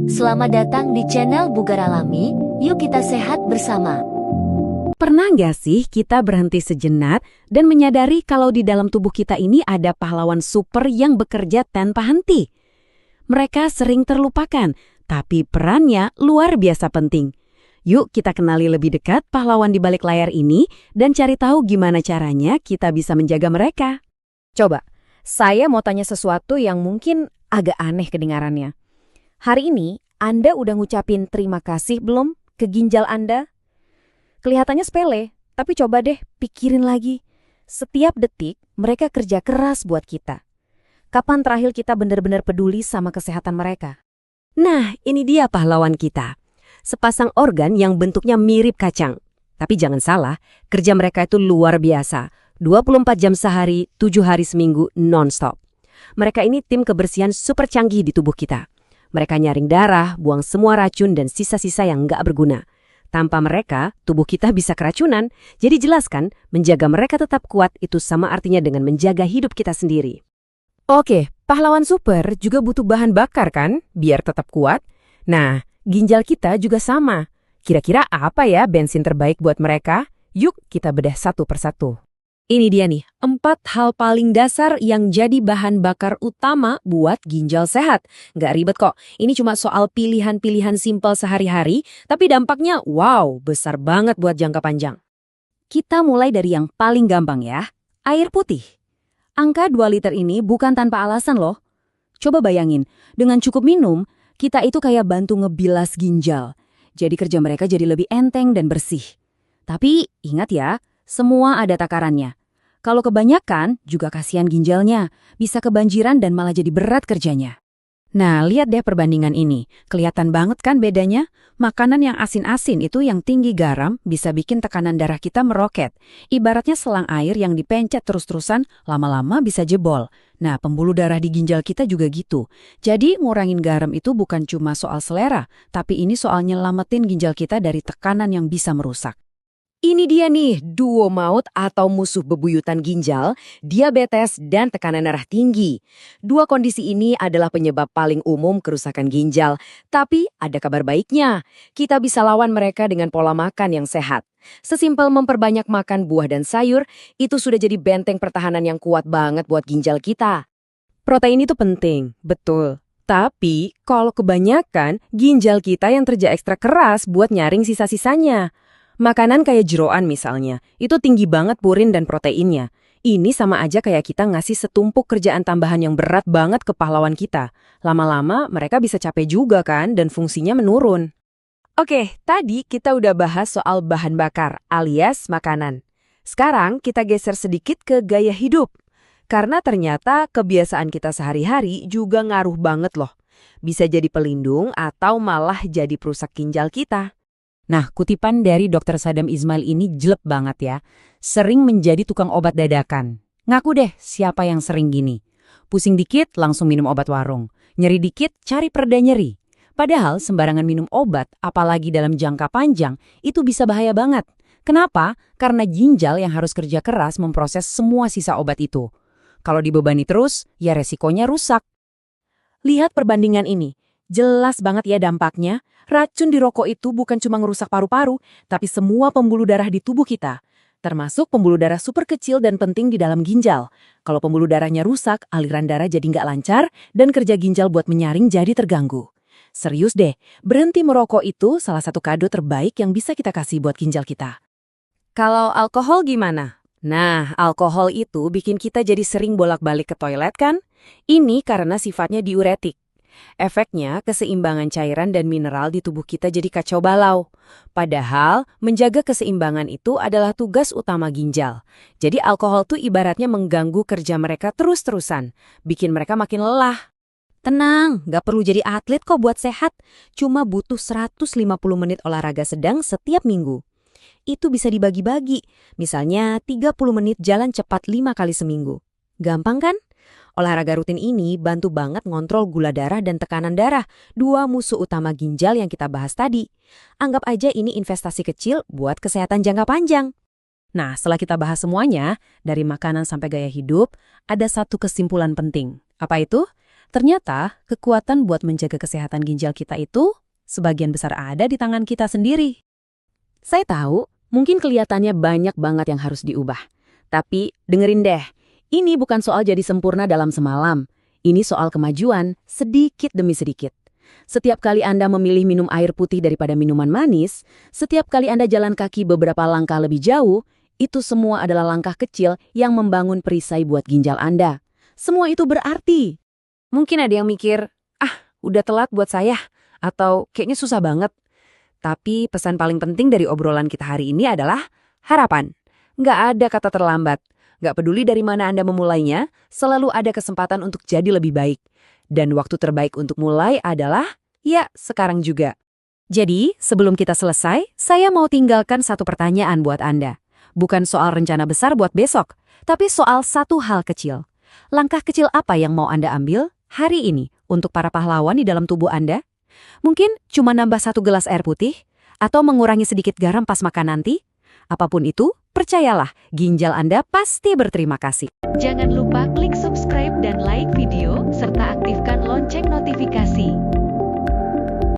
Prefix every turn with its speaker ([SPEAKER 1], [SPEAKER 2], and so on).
[SPEAKER 1] Selamat datang di channel Bugar Alami, yuk kita sehat bersama.
[SPEAKER 2] Pernah nggak sih kita berhenti sejenak dan menyadari kalau di dalam tubuh kita ini ada pahlawan super yang bekerja tanpa henti? Mereka sering terlupakan, tapi perannya luar biasa penting. Yuk kita kenali lebih dekat pahlawan di balik layar ini dan cari tahu gimana caranya kita bisa menjaga mereka.
[SPEAKER 3] Coba, saya mau tanya sesuatu yang mungkin agak aneh kedengarannya. Hari ini, Anda udah ngucapin terima kasih belum ke ginjal Anda? Kelihatannya sepele, tapi coba deh pikirin lagi. Setiap detik, mereka kerja keras buat kita. Kapan terakhir kita benar-benar peduli sama kesehatan mereka?
[SPEAKER 2] Nah, ini dia pahlawan kita. Sepasang organ yang bentuknya mirip kacang. Tapi jangan salah, kerja mereka itu luar biasa. 24 jam sehari, 7 hari seminggu, non-stop. Mereka ini tim kebersihan super canggih di tubuh kita. Mereka nyaring darah, buang semua racun dan sisa-sisa yang nggak berguna. Tanpa mereka, tubuh kita bisa keracunan. Jadi jelas kan, menjaga mereka tetap kuat itu sama artinya dengan menjaga hidup kita sendiri.
[SPEAKER 3] Oke, pahlawan super juga butuh bahan bakar kan, biar tetap kuat. Nah, ginjal kita juga sama. Kira-kira apa ya bensin terbaik buat mereka? Yuk kita bedah satu persatu.
[SPEAKER 2] Ini dia nih, 4 hal paling dasar yang jadi bahan bakar utama buat ginjal sehat. Nggak ribet kok, ini cuma soal pilihan-pilihan simpel sehari-hari, tapi dampaknya wow, besar banget buat jangka panjang. Kita mulai dari yang paling gampang ya, air putih. Angka 2 liter ini bukan tanpa alasan loh. Coba bayangin, dengan cukup minum, kita itu kayak bantu ngebilas ginjal. Jadi kerja mereka jadi lebih enteng dan bersih. Tapi ingat ya, semua ada takarannya. Kalau kebanyakan, juga kasihan ginjalnya. Bisa kebanjiran dan malah jadi berat kerjanya. Nah, lihat deh perbandingan ini. Kelihatan banget kan bedanya? Makanan yang asin-asin itu yang tinggi garam bisa bikin tekanan darah kita meroket. Ibaratnya selang air yang dipencet terus-terusan, lama-lama bisa jebol. Nah, pembuluh darah di ginjal kita juga gitu. Jadi, ngurangin garam itu bukan cuma soal selera, tapi ini soal nyelamatin ginjal kita dari tekanan yang bisa merusak. Ini dia nih, duo maut atau musuh bebuyutan ginjal, diabetes dan tekanan darah tinggi. Dua kondisi ini adalah penyebab paling umum kerusakan ginjal. Tapi ada kabar baiknya, kita bisa lawan mereka dengan pola makan yang sehat. Sesimpel memperbanyak makan buah dan sayur, itu sudah jadi benteng pertahanan yang kuat banget buat ginjal kita. Protein itu penting, betul. Tapi kalau kebanyakan, ginjal kita yang kerja ekstra keras buat nyaring sisa-sisanya. Makanan kayak jeroan misalnya, itu tinggi banget purin dan proteinnya. Ini sama aja kayak kita ngasih setumpuk kerjaan tambahan yang berat banget ke pahlawan kita. Lama-lama mereka bisa capek juga kan dan fungsinya menurun. Oke, tadi kita udah bahas soal bahan bakar alias makanan. Sekarang kita geser sedikit ke gaya hidup. Karena ternyata kebiasaan kita sehari-hari juga ngaruh banget loh. Bisa jadi pelindung atau malah jadi perusak ginjal kita. Nah, kutipan dari Dr. Sadam Ismail ini jelek banget ya. Sering menjadi tukang obat dadakan. Ngaku deh siapa yang sering gini. Pusing dikit langsung minum obat warung. Nyeri dikit cari pereda nyeri. Padahal sembarangan minum obat, apalagi dalam jangka panjang, itu bisa bahaya banget. Kenapa? Karena ginjal yang harus kerja keras memproses semua sisa obat itu. Kalau dibebani terus, ya resikonya rusak. Lihat perbandingan ini. Jelas banget ya dampaknya. Racun di rokok itu bukan cuma ngerusak paru-paru, tapi semua pembuluh darah di tubuh kita. Termasuk pembuluh darah super kecil dan penting di dalam ginjal. Kalau pembuluh darahnya rusak, aliran darah jadi nggak lancar, dan kerja ginjal buat menyaring jadi terganggu. Serius deh, berhenti merokok itu salah satu kado terbaik yang bisa kita kasih buat ginjal kita. Kalau alkohol gimana? Nah, alkohol itu bikin kita jadi sering bolak-balik ke toilet kan? Ini karena sifatnya diuretik. Efeknya, keseimbangan cairan dan mineral di tubuh kita jadi kacau balau. Padahal, menjaga keseimbangan itu adalah tugas utama ginjal. Jadi alkohol tuh ibaratnya mengganggu kerja mereka terus-terusan, bikin mereka makin lelah. Tenang, nggak perlu jadi atlet kok buat sehat. Cuma butuh 150 menit olahraga sedang setiap minggu. Itu bisa dibagi-bagi, misalnya 30 menit jalan cepat 5 kali seminggu. Gampang kan? Olahraga rutin ini bantu banget ngontrol gula darah dan tekanan darah, dua musuh utama ginjal yang kita bahas tadi. Anggap aja ini investasi kecil buat kesehatan jangka panjang. Nah, setelah kita bahas semuanya, dari makanan sampai gaya hidup, ada satu kesimpulan penting. Apa itu?
[SPEAKER 4] Ternyata, kekuatan buat menjaga kesehatan ginjal kita itu sebagian besar ada di tangan kita sendiri.
[SPEAKER 2] Saya tahu, mungkin kelihatannya banyak banget yang harus diubah. Tapi dengerin deh, ini bukan soal jadi sempurna dalam semalam. Ini soal kemajuan sedikit demi sedikit. Setiap kali Anda memilih minum air putih daripada minuman manis, setiap kali Anda jalan kaki beberapa langkah lebih jauh, itu semua adalah langkah kecil yang membangun perisai buat ginjal Anda. Semua itu berarti. Mungkin ada yang mikir, udah telat buat saya, atau kayaknya susah banget. Tapi pesan paling penting dari obrolan kita hari ini adalah harapan. Nggak ada kata terlambat. Nggak peduli dari mana Anda memulainya, selalu ada kesempatan untuk jadi lebih baik. Dan waktu terbaik untuk mulai adalah, ya, sekarang juga. Jadi, sebelum kita selesai, saya mau tinggalkan satu pertanyaan buat Anda. Bukan soal rencana besar buat besok, tapi soal satu hal kecil. Langkah kecil apa yang mau Anda ambil hari ini untuk para pahlawan di dalam tubuh Anda? Mungkin cuma nambah 1 gelas air putih, atau mengurangi sedikit garam pas makan nanti? Apapun itu, percayalah, ginjal Anda pasti berterima kasih.
[SPEAKER 1] Jangan lupa klik subscribe dan like video